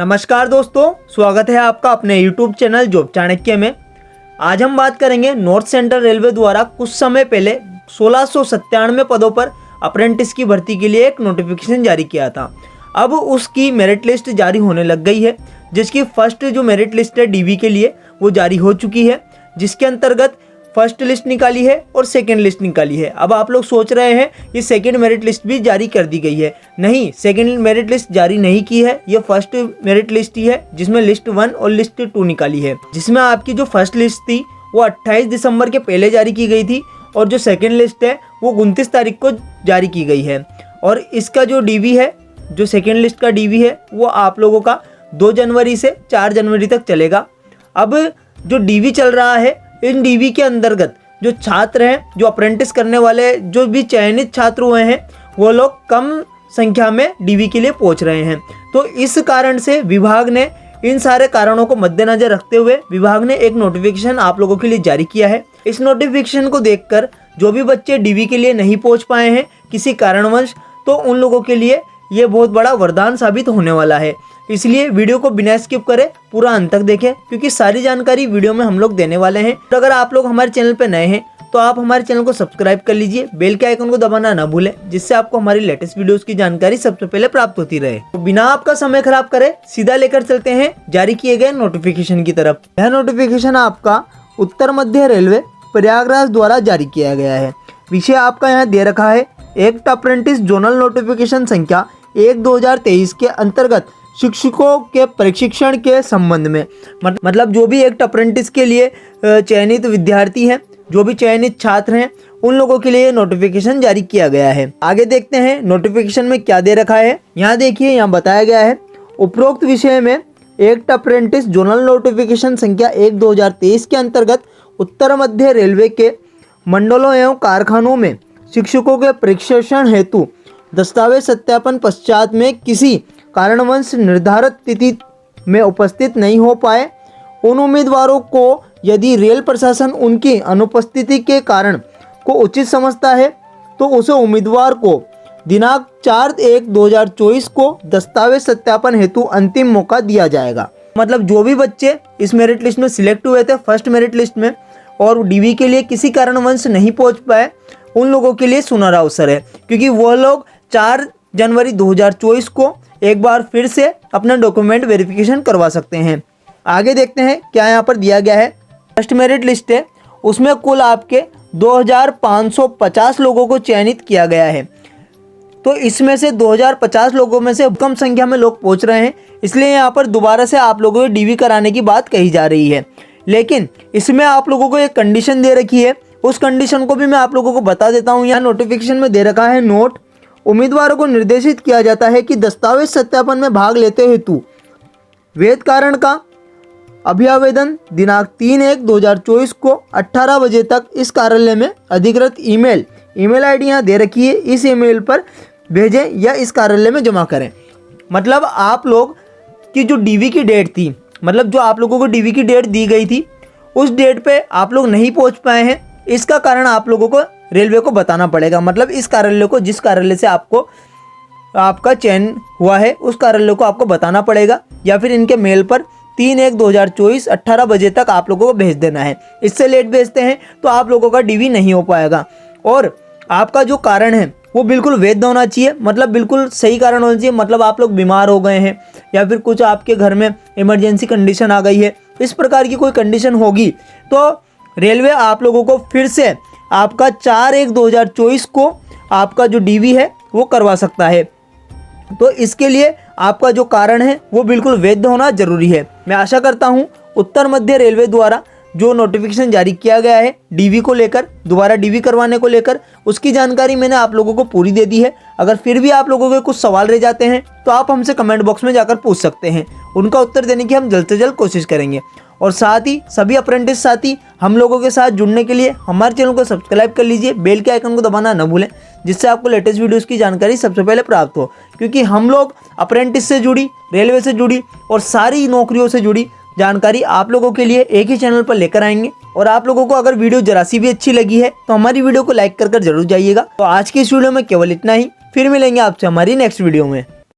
नमस्कार दोस्तों, स्वागत है आपका अपने YouTube चैनल जॉब चाणक्य में। आज हम बात करेंगे नॉर्थ सेंट्रल रेलवे द्वारा कुछ समय पहले 1697 पदों पर अप्रेंटिस की भर्ती के लिए एक नोटिफिकेशन जारी किया था। अब उसकी मेरिट लिस्ट जारी होने लग गई है, जिसकी फर्स्ट जो मेरिट लिस्ट है डीवी के लिए वो जारी हो चुकी है, जिसके अंतर्गत फर्स्ट लिस्ट निकाली है और सेकंड लिस्ट निकाली है। अब आप लोग सोच रहे हैं ये सेकंड मेरिट लिस्ट भी जारी कर दी गई है। नहीं, सेकंड मेरिट लिस्ट जारी नहीं की है, ये फर्स्ट मेरिट लिस्ट ही है, जिसमें लिस्ट 1 और लिस्ट 2 निकाली है। जिसमें आपकी जो फर्स्ट लिस्ट थी वो 28 दिसंबर के पहले जारी की गई थी और जो सेकेंड लिस्ट है वो 29 तारीख को जारी की गई है। और इसका जो डीवी है, जो सेकेंड लिस्ट का डीवी है, वो आप लोगों का 2 जनवरी से 4 जनवरी तक चलेगा। अब जो डीवी चल रहा है, इन डीवी के अंतर्गत जो छात्र हैं, जो अप्रेंटिस करने वाले जो भी चयनित छात्र हुए हैं, वो लोग कम संख्या में डीवी के लिए पहुंच रहे हैं। तो इस कारण से विभाग ने इन सारे कारणों को मद्देनजर रखते हुए विभाग ने एक नोटिफिकेशन आप लोगों के लिए जारी किया है। इस नोटिफिकेशन को देखकर जो भी बच्चे डीवी के लिए नहीं पहुँच पाए हैं किसी कारणवश, तो उन लोगों के लिए ये बहुत बड़ा वरदान साबित होने वाला है। इसलिए वीडियो को बिना स्किप करें पूरा अंत तक देखें, क्योंकि सारी जानकारी वीडियो में हम लोग देने वाले हैं। तो अगर आप लोग हमारे चैनल पर नए हैं तो आप हमारे चैनल को सब्सक्राइब कर लीजिए, बेल के आइकन को दबाना ना भूलें, जिससे आपको हमारी लेटेस्ट वीडियोस की जानकारी सबसे पहले प्राप्त होती रहे। तो बिना आपका समय खराब करे सीधा लेकर चलते हैं जारी किए गए नोटिफिकेशन की तरफ। यह नोटिफिकेशन आपका उत्तर मध्य रेलवे प्रयागराज द्वारा जारी किया गया है। विषय आपका यहाँ दे रखा है एक्ट अप्रेंटिस जोनल नोटिफिकेशन संख्या 1/2023 के अंतर्गत शिक्षकों के प्रशिक्षण के संबंध में। मतलब जो भी एक्ट अप्रेंटिस के लिए चयनित विद्यार्थी हैं, जो भी चयनित छात्र हैं, उन लोगों के लिए नोटिफिकेशन जारी किया गया है। आगे देखते हैं नोटिफिकेशन में क्या दे रखा है। यहाँ देखिए, यहाँ बताया गया है उपरोक्त विषय में एक्ट अप्रेंटिस जोनल नोटिफिकेशन संख्या 1/2023 के अंतर्गत उत्तर मध्य रेलवे के मंडलों एवं कारखानों में शिक्षकों के प्रशिक्षण हेतु दस्तावेज सत्यापन पश्चात में किसी कारणवश निर्धारित तिथि में उपस्थित नहीं हो पाए उन उम्मीदवारों को यदि रेल प्रशासन उनकी अनुपस्थिति के कारण को उचित समझता है तो उसे उम्मीदवार को दिनांक 4/1/2024 को दस्तावेज सत्यापन हेतु अंतिम मौका दिया जाएगा। मतलब जो भी बच्चे इस मेरिट लिस्ट में सिलेक्ट हुए थे फर्स्ट मेरिट लिस्ट में और डीवी के लिए किसी कारणवश नहीं पहुंच पाए, उन लोगों के लिए सुनहरा अवसर है, क्योंकि वह लोग 4 जनवरी 2024 को एक बार फिर से अपना डॉक्यूमेंट वेरिफिकेशन करवा सकते हैं। आगे देखते हैं क्या यहाँ पर दिया गया है। फर्स्ट मेरिट लिस्ट है, उसमें कुल आपके 2550 लोगों को चयनित किया गया है। तो इसमें से 2050 लोगों में से कम संख्या में लोग पहुँच रहे हैं, इसलिए यहाँ पर दोबारा से आप लोगों को डीवी कराने की बात कही जा रही है। लेकिन इसमें आप लोगों को एक कंडीशन दे रखी है, उस कंडीशन को भी मैं आप लोगों को बता देता हूँ। यहाँ नोटिफिकेशन में दे रखा है नोट, उम्मीदवारों को निर्देशित किया जाता है कि दस्तावेज सत्यापन में भाग लेते हेतु वैध कारण का अभिआवेदन दिनांक 3/1/2024 को 18 बजे तक इस कार्यालय में अधिकृत ईमेल आईडी यहाँ दे रखी है, इस ईमेल पर भेजें या इस कार्यालय में जमा करें। मतलब आप लोग की जो डीवी की डेट थी, मतलब जो आप लोगों को डीवी की डेट दी गई थी, उस डेट पे आप लोग नहीं पहुंच पाए हैं, इसका कारण आप लोगों को रेलवे को बताना पड़ेगा। मतलब इस कार्यालय को, जिस कार्यालय से आपका चयन हुआ है, उस कार्यालय को आपको बताना पड़ेगा, या फिर इनके मेल पर 3/1/2024 18 बजे तक आप लोगों को भेज देना है। इससे लेट भेजते हैं तो आप लोगों का डीवी नहीं हो पाएगा। और आपका जो कारण है वो बिल्कुल वैध होना चाहिए, मतलब बिल्कुल सही कारण होना चाहिए। मतलब आप लोग बीमार हो गए हैं या फिर कुछ आपके घर में इमरजेंसी कंडीशन आ गई है, इस प्रकार की कोई कंडीशन होगी तो रेलवे आप लोगों को फिर से आपका 4/1/2024 को आपका जो डीवी है वो करवा सकता है। तो इसके लिए आपका जो कारण है वो बिल्कुल वैध होना जरूरी है। मैं आशा करता हूँ उत्तर मध्य रेलवे द्वारा जो नोटिफिकेशन जारी किया गया है डीवी को लेकर, दोबारा डीवी करवाने को लेकर, उसकी जानकारी मैंने आप लोगों को पूरी दे दी है। अगर फिर भी आप लोगों के कुछ सवाल रह जाते हैं तो आप हमसे कमेंट बॉक्स में जाकर पूछ सकते हैं, उनका उत्तर देने की हम जल्द से जल्द कोशिश करेंगे। और साथ ही सभी अप्रेंटिस साथी हम लोगों के साथ जुड़ने के लिए हमारे चैनल को सब्सक्राइब कर लीजिए, बेल के आइकन को दबाना न भूलें, जिससे आपको लेटेस्ट वीडियोस की जानकारी सबसे पहले प्राप्त हो। क्योंकि हम लोग अप्रेंटिस से जुड़ी, रेलवे से जुड़ी और सारी नौकरियों से जुड़ी जानकारी आप लोगों के लिए एक ही चैनल पर लेकर आएंगे। और आप लोगों को अगर वीडियो जरा सी भी अच्छी लगी है तो हमारी वीडियो को लाइक कर जरूर जाइएगा। तो आज की इस वीडियो में केवल इतना ही, फिर मिलेंगे आपसे हमारी नेक्स्ट वीडियो में।